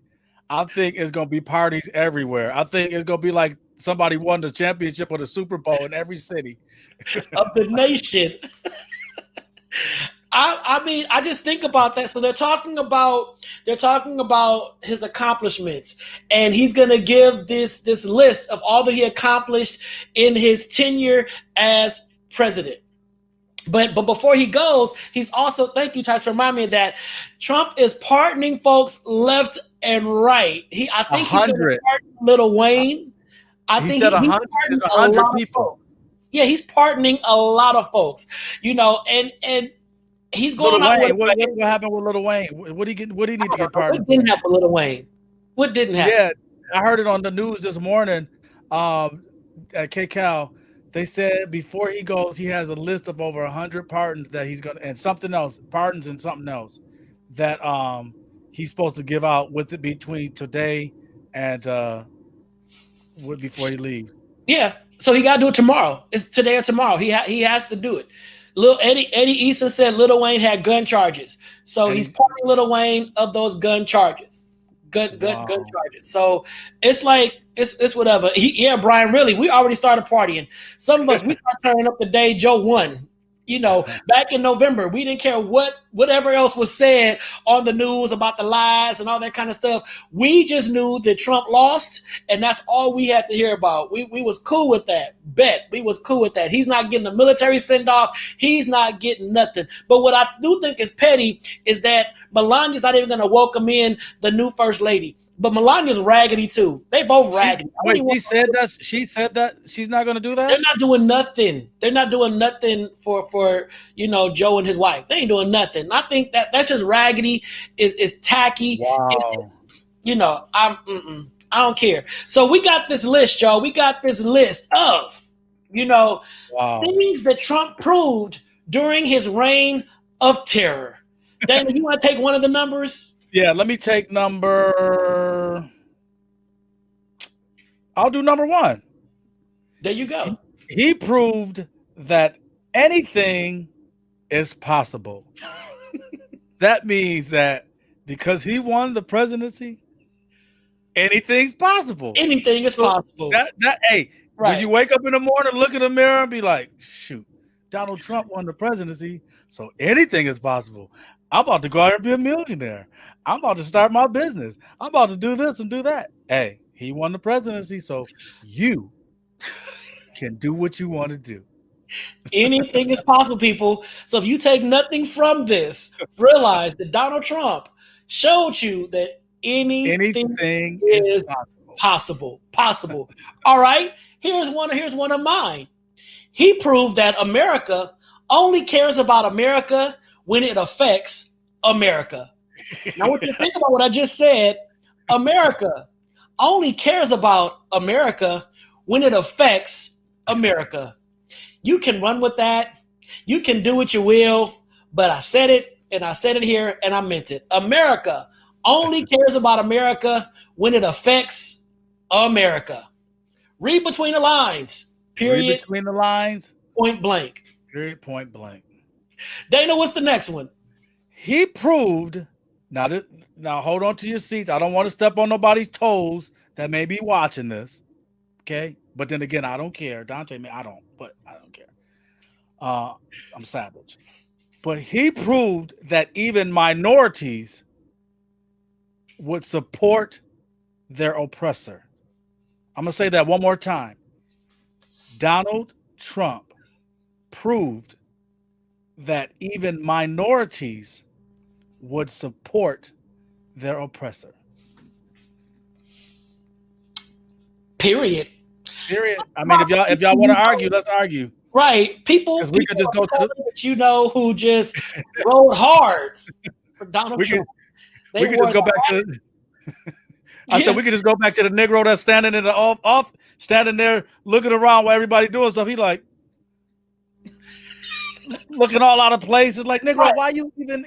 I think it's going to be parties everywhere. I think it's going to be like somebody won the championship or the Super Bowl in every city of the nation. I mean, I just think about that. So they're talking about his accomplishments, and he's gonna give this list of all that he accomplished in his tenure as president. But before he goes, he's also, thank you, Tyson, for reminding me of that Trump is pardoning folks left and right. I think he's gonna pardon Lil Wayne. He said 100 people. Yeah, he's pardoning a lot of folks, and he's going Lil out Wayne. with What happened with Lil Wayne? What did he need to get pardoned? What didn't happen with Lil Wayne? What didn't happen? Yeah, I heard it on the news this morning at KCAL. They said before he goes, he has a list of over 100 pardons that he's gonna, and something else, pardons and something else that he's supposed to give out with it between today and before he leaves. Yeah, so he got to do it tomorrow. It's today or tomorrow. He has to do it. Lil Eddie Eason said Lil Wayne had gun charges, so he's pardoning Lil Wayne of those gun charges. Gun charges. So it's like it's whatever. Brian, really, we already started partying. Some of us we start turning up the day Joe won. Back in November, we didn't care whatever else was said on the news about the lies and all that kind of stuff. We just knew that Trump lost, and that's all we had to hear about. We was cool with that. We was cool with that. He's not getting a military send-off. He's not getting nothing. But what I do think is petty is that Melania's not even going to welcome in the new first lady. But Melania's raggedy too. They both raggedy. She said that she's not going to do that. They're not doing nothing. They're not doing nothing for Joe and his wife. They ain't doing nothing. I think that's just raggedy. Is tacky. Wow. I don't care. So we got this list, y'all. We got this list of things that Trump proved during his reign of terror. Dana, you want to take one of the numbers? Yeah, let me take number. I'll do number 1. There you go. He proved that anything is possible. That means that because he won the presidency, anything's possible. Anything is possible. When you wake up in the morning, look in the mirror and be like, shoot, Donald Trump won the presidency, so anything is possible. I'm about to go out and be a millionaire. I'm about to start my business. I'm about to do this and do that. Hey, he won the presidency, so you can do what you want to do. Anything is possible, people. So if you take nothing from this, realize that Donald Trump showed you that anything is possible. All right. Here's one of mine. He proved that America only cares about America when it affects America. Now, what you think about what I just said, America only cares about America when it affects America. You can run with that. You can do what you will, but I said it, and I said it here, and I meant it. America only cares about America when it affects America. Read between the lines. Period. Read between the lines. Point blank. Period. Point blank. Dana, what's the next one? He proved. Now hold on to your seats. I don't want to step on nobody's toes that may be watching this. Okay, but then again, I don't care. Donta, I don't care. I'm savage. But he proved that even minorities would support their oppressor. I'm gonna say that one more time. Donald Trump proved that even minorities would support their oppressor. Period. Period. I mean, if y'all want to argue, let's argue. Right. People, We could just go to that who just rode hard for Donald Trump. We could just go back to I said we could just go back to the Negro that's standing in the off standing there looking around while everybody doing stuff. He like looking all out of place. It's like, Negro, Right. why you even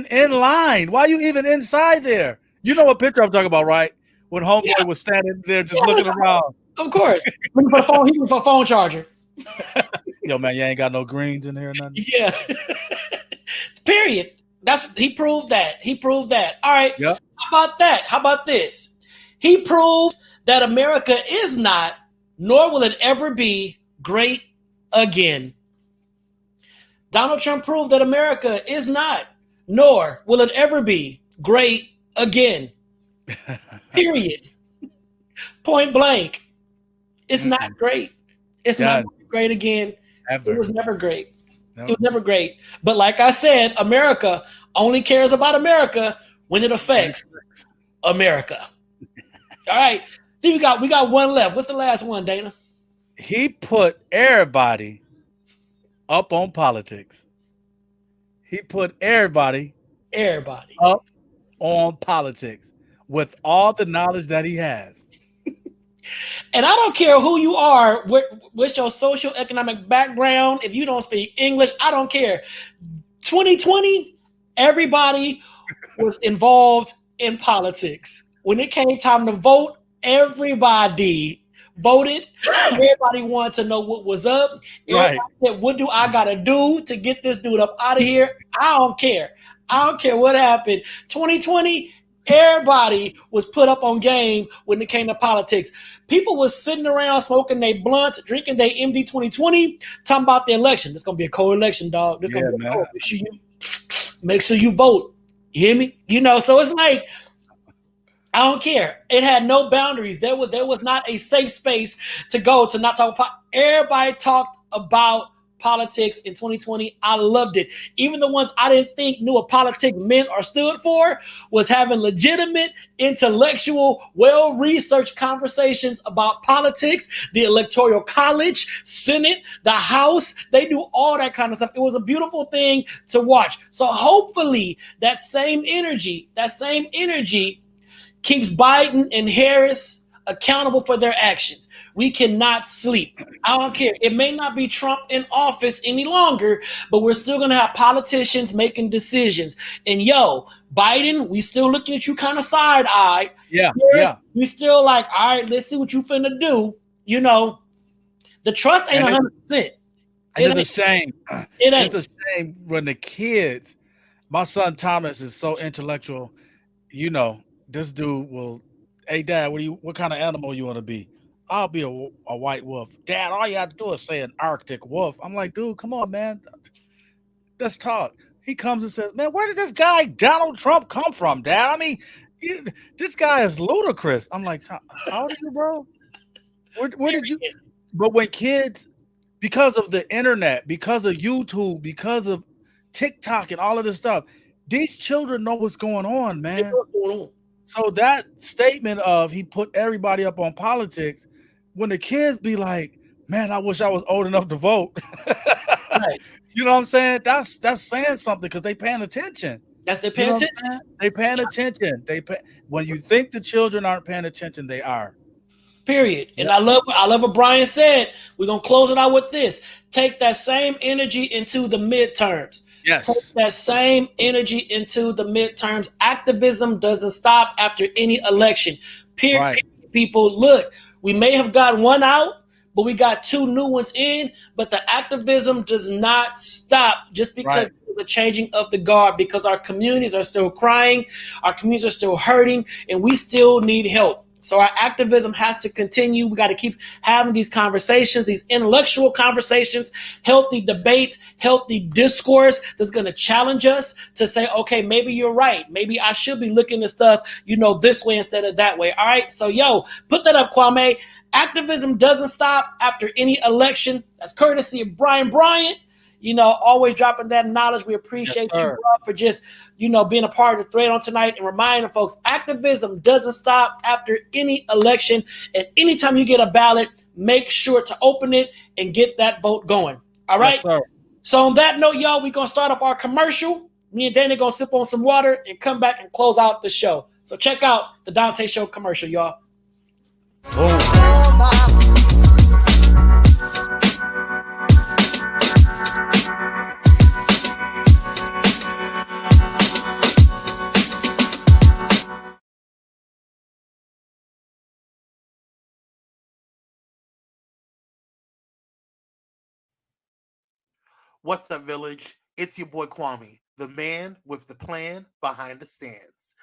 in line? Why you even inside there? You know what picture I'm talking about, right? When homeboy was standing there just looking around. Of course. Looking for a phone charger. Yo, man, you ain't got no greens in here or nothing. Yeah. Period. He proved that. All right. Yep. How about that? How about this? He proved that America is not, nor will it ever be, great again. Donald Trump proved that America is not, nor will it ever be, great again. Period. Point blank. It's not great. It's not great again. Ever. It was never great. No. It was never great. But like I said, America only cares about America when it affects America. All right. Then we got one left. What's the last one, Dana? He put everybody up on politics. He put everybody up on politics with all the knowledge that he has. And I don't care who you are, what's your social economic background. If you don't speak English, I don't care. 2020, everybody was involved in politics. When it came time to vote, everybody voted. Everybody wanted to know what was up. Everybody said, what do I got to do to get this dude up out of here? I don't care. I don't care what happened. 2020, everybody was put up on game when it came to politics. People was sitting around smoking their blunts, drinking their MD 2020, talking about the election. It's gonna be a co-election, dog. This gonna be a co. Make sure you vote. You hear me? You know, so it's like, I don't care. It had no boundaries. There was not a safe space to go to not talk about. Everybody talked about politics in 2020. I loved it. Even the ones I didn't think knew what politics meant or stood for was having legitimate, intellectual, well-researched conversations about politics, the Electoral College, Senate, the House. They do all that kind of stuff. It was a beautiful thing to watch. So hopefully that same energy keeps Biden and Harris accountable for their actions. We cannot sleep. I don't care. It may not be Trump in office any longer, but we're still going to have politicians making decisions. And Biden, we still looking at you kind of side-eyed. Yeah, Harris, we still like, all right, let's see what you finna do. You know, the trust ain't 100%. It's a shame. It ain't. It's a shame when the kids, my son Thomas is so intellectual, you know, this dude will, hey, Dad, what kind of animal you want to be? I'll be a white wolf. Dad, all you have to do is say an Arctic wolf. I'm like, dude, come on, man. Let's talk. He comes and says, man, where did this guy Donald Trump come from, Dad? I mean, this guy is ludicrous. I'm like, how old are you, bro? Where did you? But when kids, because of the internet, because of YouTube, because of TikTok and all of this stuff, these children know what's going on, man. They know what's going on. So that statement of he put everybody up on politics, when the kids be like, man, I wish I was old enough to vote. Right. You know what I'm saying? That's saying something because they paying attention. They're paying attention. They paying attention. When you think the children aren't paying attention, they are. Period. And I love what Brian said. We're gonna close it out with this. Take that same energy into the midterms. Yes. Take that same energy into the midterms. Activism doesn't stop after any election. Period. Right. People, look, we may have got one out, but we got two new ones in. But the activism does not stop just because there's a changing of the guard, because our communities are still crying, our communities are still hurting, and we still need help. So our activism has to continue. We got to keep having these conversations, these intellectual conversations, healthy debates, healthy discourse that's going to challenge us to say, okay, maybe you're right. Maybe I should be looking at stuff, this way instead of that way. All right. So, put that up, Kwame. Activism doesn't stop after any election. That's courtesy of Brian Bryant. always dropping that knowledge. We appreciate Yes, you, sir. bro, for just, being a part of the thread on tonight and reminding folks activism doesn't stop after any election. And anytime you get a ballot, make sure to open it and get that vote going. All right. Yes, sir. So on that note, y'all, we're going to start up our commercial. Me and Dana going to sip on some water and come back and close out the show. So check out the Donta Show commercial, y'all. Boom. What's up, Village? It's your boy Kwame, the man with the plan behind the stands.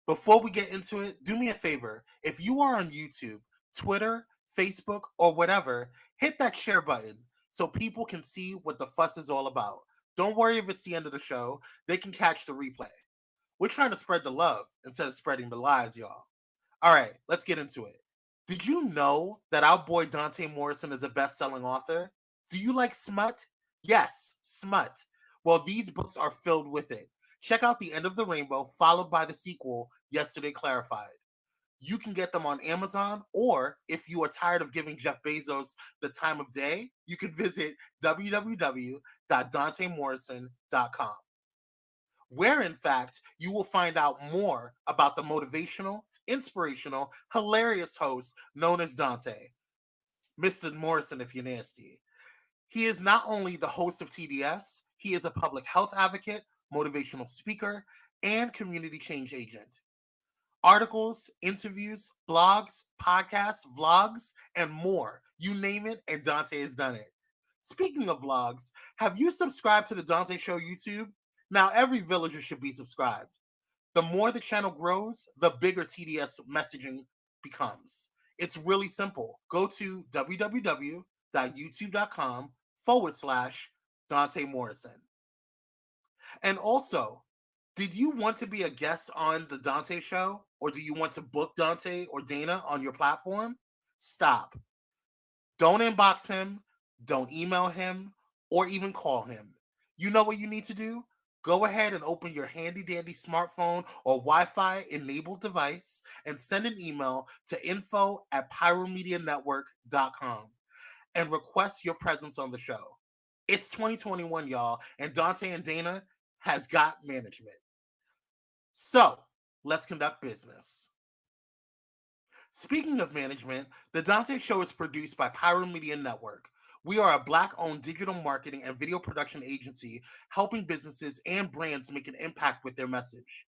Before we get into it, do me a favor. If you are on YouTube, Twitter, Facebook, or whatever, hit that share button so people can see what the fuss is all about. Don't worry if it's the end of the show. They can catch the replay. We're trying to spread the love instead of spreading the lies, y'all. All right, let's get into it. Did you know that our boy Donta Morrison is a best-selling author? Do you like smut? Yes, smut. Well, these books are filled with it. Check out The End of the Rainbow, followed by the sequel, Yesterday Clarified. You can get them on Amazon, or if you are tired of giving Jeff Bezos the time of day, you can visit www.dontamorrison.com, where, in fact, you will find out more about the motivational, inspirational, hilarious host known as Donta, Mr. Morrison if you're nasty. He is not only the host of TDS, he is a public health advocate, motivational speaker, and community change agent. Articles, interviews, blogs, podcasts, vlogs, and more. You name it, and Donta has done it. Speaking of vlogs, have you subscribed to the Donta Show YouTube? Now, every villager should be subscribed. The more the channel grows, the bigger TDS messaging becomes. It's really simple. Go to www.youtube.com/Donta Morrison. And also, did you want to be a guest on the Donta Show, or do you want to book Donta or Dana on your platform? Stop. Don't inbox him, don't email him, or even call him. You know what you need to do? Go ahead and open your handy dandy smartphone or Wi-Fi enabled device and send an email to info@pyromedianetwork.com and request your presence on the show. It's 2021, y'all, and Donta and Dana has got management. So, let's conduct business. Speaking of management, the Donta Show is produced by Pyro Media Network. We are a Black-owned digital marketing and video production agency helping businesses and brands make an impact with their message.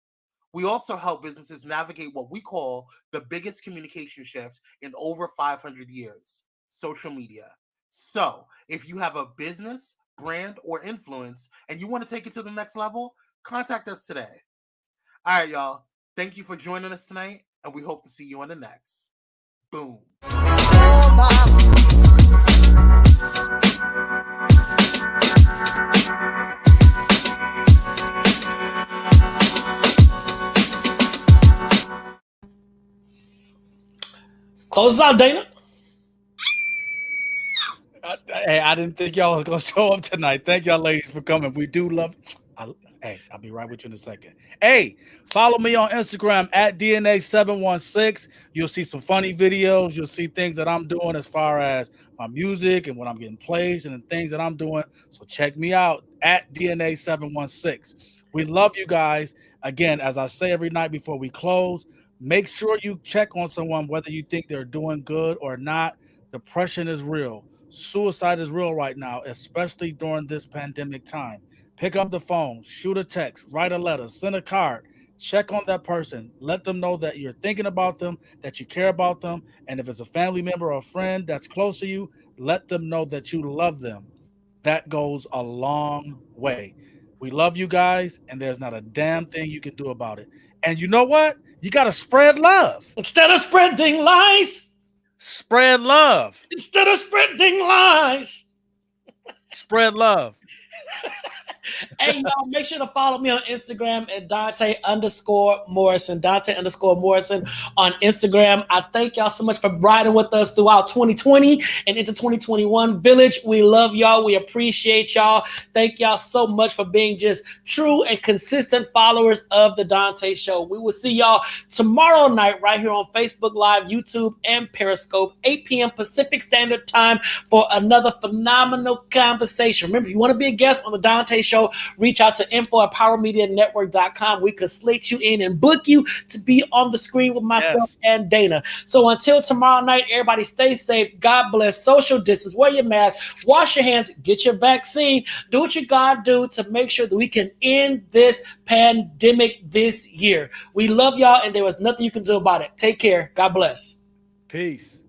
We also help businesses navigate what we call the biggest communication shift in over 500 years, social media. So, if you have a business, brand, or influence, and you want to take it to the next level, contact us today. All right, y'all. Thank you for joining us tonight, and we hope to see you on the next. Boom. Close us out, Dana. Hey, I didn't think y'all was gonna show up tonight. Thank y'all, ladies, for coming. We do love. Hey, I'll be right with you in a second. Hey, follow me on Instagram at DNA716. You'll see some funny videos. You'll see things that I'm doing as far as my music and what I'm getting plays and the things that I'm doing. So check me out at DNA716. We love you guys. Again, as I say every night before we close, make sure you check on someone, whether you think they're doing good or not. Depression is real. Suicide is real right now, especially during this pandemic time. Pick up the phone, shoot a text, write a letter, send a card, check on that person. Let them know that you're thinking about them, that you care about them. And if it's a family member or a friend that's close to you, let them know that you love them. That goes a long way. We love you guys, and there's not a damn thing you can do about it. And you know what? You got to spread love. Instead of spreading lies. Spread love. Instead of spreading lies. Spread love. Hey, y'all, make sure to follow me on Instagram at Dante_Morrison. Dante_Morrison on Instagram. I thank y'all so much for riding with us throughout 2020 and into 2021. Village, we love y'all. We appreciate y'all. Thank y'all so much for being just true and consistent followers of the Dante Show. We will see y'all tomorrow night right here on Facebook Live, YouTube, and Periscope, 8 p.m. Pacific Standard Time for another phenomenal conversation. Remember, if you want to be a guest on the Dante Show, reach out to info@powermedianetwork.com. We could slate you in and book you to be on the screen with myself and Dana. So until tomorrow night, everybody stay safe. God bless. Social distance. Wear your mask. Wash your hands. Get your vaccine. Do what you gotta do to make sure that we can end this pandemic this year. We love y'all, and there was nothing you can do about it. Take care. God bless. Peace.